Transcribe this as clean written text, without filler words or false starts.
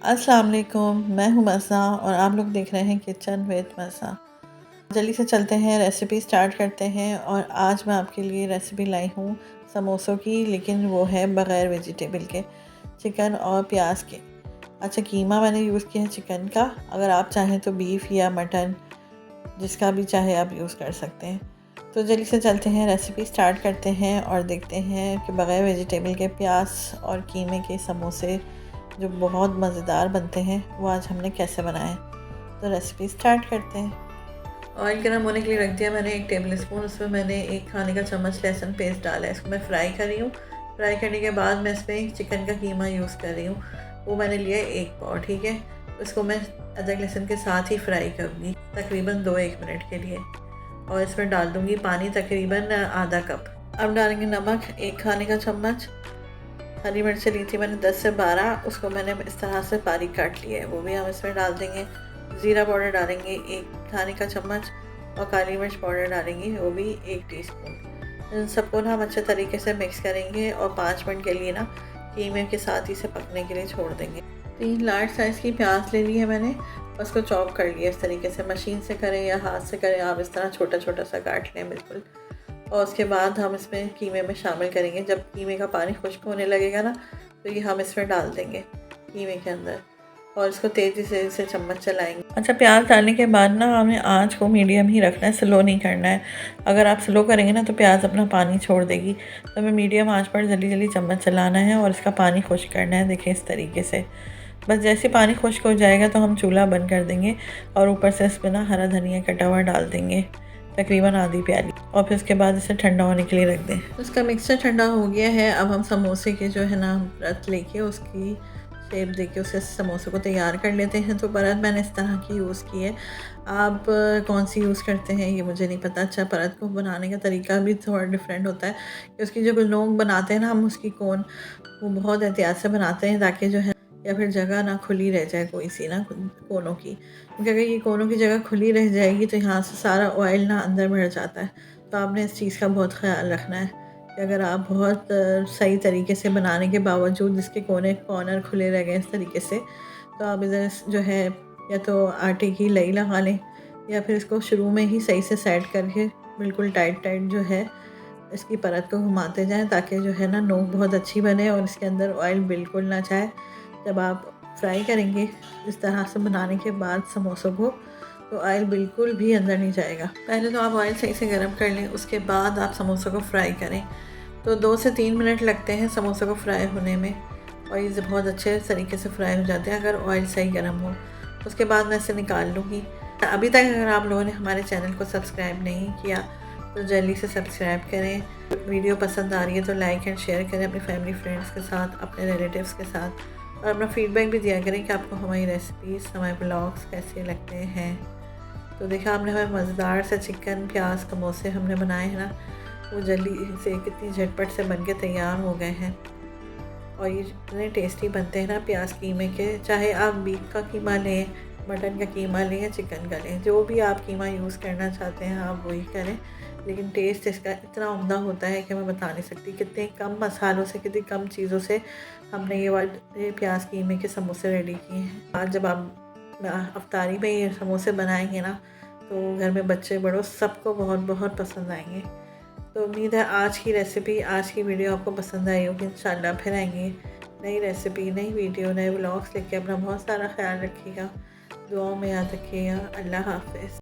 अस्सलाम वालेकुम, मैं हूँ मज़ा और आप लोग देख रहे हैं किचन विद मज़ा। जल्दी से चलते हैं, रेसिपी स्टार्ट करते हैं। और आज मैं आपके लिए रेसिपी लाई हूँ समोसों की, लेकिन वो है बग़ैर वेजिटेबल के, चिकन और प्याज के। अच्छा, कीमा मैंने यूज़ किया है चिकन का। अगर आप चाहें तो बीफ या मटन, जिसका भी चाहे आप यूज़ कर सकते हैं। तो जल्दी से चलते हैं, रेसिपी स्टार्ट करते हैं और देखते हैं कि बग़ैर वेजिटेबल के प्याज और कीमे के समोसे जो बहुत मज़ेदार बनते हैं वो आज हमने कैसे बनाए। तो रेसिपी स्टार्ट करते हैं। ऑयल गर्म होने के लिए रख दिया मैंने 1 टेबल स्पून। उसमें मैंने 1 खाने का चम्मच लहसुन पेस्ट डाला है। इसको मैं फ्राई कर रही हूँ। फ्राई करने के बाद मैं इसमें चिकन का कीमा यूज़ कर रही हूँ। वो मैंने लिया 1 पाव, ठीक है। उसको मैं अदरक लहसुन के साथ ही फ्राई करूँगी तकरीबन 2-1 मिनट के लिए। और इसमें डाल दूँगी पानी तकरीबन आधा कप। अब डालेंगे नमक 1 खाने का चम्मच। हरी मिर्चें ली थी मैंने 10 से 12, उसको मैंने इस तरह से बारीक काट लिया है, वो भी हम इसमें डाल देंगे। ज़ीरा पाउडर डालेंगे 1 खाने का चम्मच और काली मिर्च पाउडर डालेंगे, वो भी 1 टीस्पून। इन सबको ना हम अच्छे तरीके से मिक्स करेंगे और 5 मिनट के लिए ना कीमे के साथ ही से पकने के लिए छोड़ देंगे। 3 लार्ज साइज़ की प्याज ले ली है मैंने, उसको चॉप कर लिया इस तरीके से। मशीन से करें या हाथ से करें, आप इस तरह छोटा छोटा सा काट लें बिल्कुल। और उसके बाद हम इसमें कीमे में शामिल करेंगे। जब कीमे का पानी खुश्क होने लगेगा ना, तो ये हम इसमें डाल देंगे कीमे के अंदर और इसको तेज़ी से इसे चम्मच चलाएंगे। अच्छा, प्याज डालने के बाद ना हमें आंच को मीडियम ही रखना है, स्लो नहीं करना है। अगर आप स्लो करेंगे ना तो प्याज अपना पानी छोड़ देगी। तो हमें मीडियम आंच पर जल्दी जल्दी चम्मच चलाना है और इसका पानी खुश्क करना है। देखें इस तरीके से। बस जैसे पानी खुश्क हो जाएगा तो हम चूल्हा बंद कर देंगे और ऊपर से इसमें ना हरा धनिया कटा हुआ डाल देंगे, तकरीबन आधी प्याली। और फिर उसके बाद इसे ठंडा होने के लिए रख दें। उसका मिक्सचर ठंडा हो गया है। अब हम समोसे के जो है ना परत लेके उसकी शेप देके उसे समोसे को तैयार कर लेते हैं। तो परत मैंने इस तरह की यूज़ की है। आप कौन सी यूज़ करते हैं ये मुझे नहीं पता। अच्छा, परत को बनाने का तरीका भी थोड़ा डिफरेंट होता है कि उसकी जो लोग बनाते हैं ना, हम उसकी कोन वो बहुत एहतियात से बनाते हैं ताकि जो है या फिर जगह ना खुली रह जाए कोई सी ना कोनों की, क्योंकि अगर ये कोनों की जगह खुली रह जाएगी तो यहाँ से सारा ऑयल ना अंदर बढ़ जाता है। तो आपने इस चीज़ का बहुत ख्याल रखना है कि अगर आप बहुत सही तरीके से बनाने के बावजूद इसके कोने कॉर्नर खुले रह गए इस तरीके से, तो आप इधर जो है या तो आटे की लई लगा लें या फिर इसको शुरू में ही सही से सेट करके बिल्कुल टाइट टाइट जो है इसकी परत को घुमाते जाएं, ताकि जो है ना नोक बहुत अच्छी बने और इसके अंदर ऑयल बिल्कुल ना जाए। जब आप फ्राई करेंगे इस तरह से बनाने के बाद समोसों को, तो ऑयल बिल्कुल भी अंदर नहीं जाएगा। पहले तो आप ऑयल सही से गर्म कर लें, उसके बाद आप समोसों को फ्राई करें। तो 2 से 3 मिनट लगते हैं समोसों को फ्राई होने में और ये बहुत अच्छे तरीके से फ्राई हो जाते हैं अगर ऑयल सही गर्म हो। उसके बाद मैं इसे निकाल लूँगी। अभी तक अगर आप लोगों ने हमारे चैनल को सब्सक्राइब नहीं किया तो जल्दी से सब्सक्राइब करें। वीडियो पसंद आ रही है तो लाइक एंड शेयर करें अपनी फैमिली फ्रेंड्स के साथ, अपने रिलेटिव्स के साथ। और अपना फीडबैक भी दिया करें कि आपको हमारी रेसिपीज़, हमारे ब्लॉग्स कैसे लगते हैं। तो देखा आपने, हमें मज़ेदार से चिकन प्याज समोसे हमने बनाए हैं ना, वो जल्दी से कितनी झटपट से बन के तैयार हो गए हैं। और ये इतने टेस्टी बनते हैं ना प्याज कीमे के। चाहे आप बीफ का कीमा लें, मटन का कीमा लें या चिकन का लें, जो भी आप कीमा यूज़ करना चाहते हैं आप वही करें। लेकिन टेस्ट इसका इतना उम्दा होता है कि मैं बता नहीं सकती। कितने कम मसालों से, कितनी कम चीज़ों से हमने ये वाले प्याज कीमे के समोसे रेडी किए हैं। आज जब आप अफ्तारी में ये समोसे बनाएंगे ना, तो घर में बच्चे बड़ों सबको बहुत बहुत पसंद आएंगे। तो उम्मीद है आज की रेसिपी, आज की वीडियो आपको पसंद आई होगी। इंशाल्लाह फिर आएंगे नई रेसिपी, नई वीडियो, नए व्लॉग्स लेके। अपना बहुत सारा ख्याल रखिएगा, दुआओं में याद रखिएगा। अल्लाह हाफ़िज़।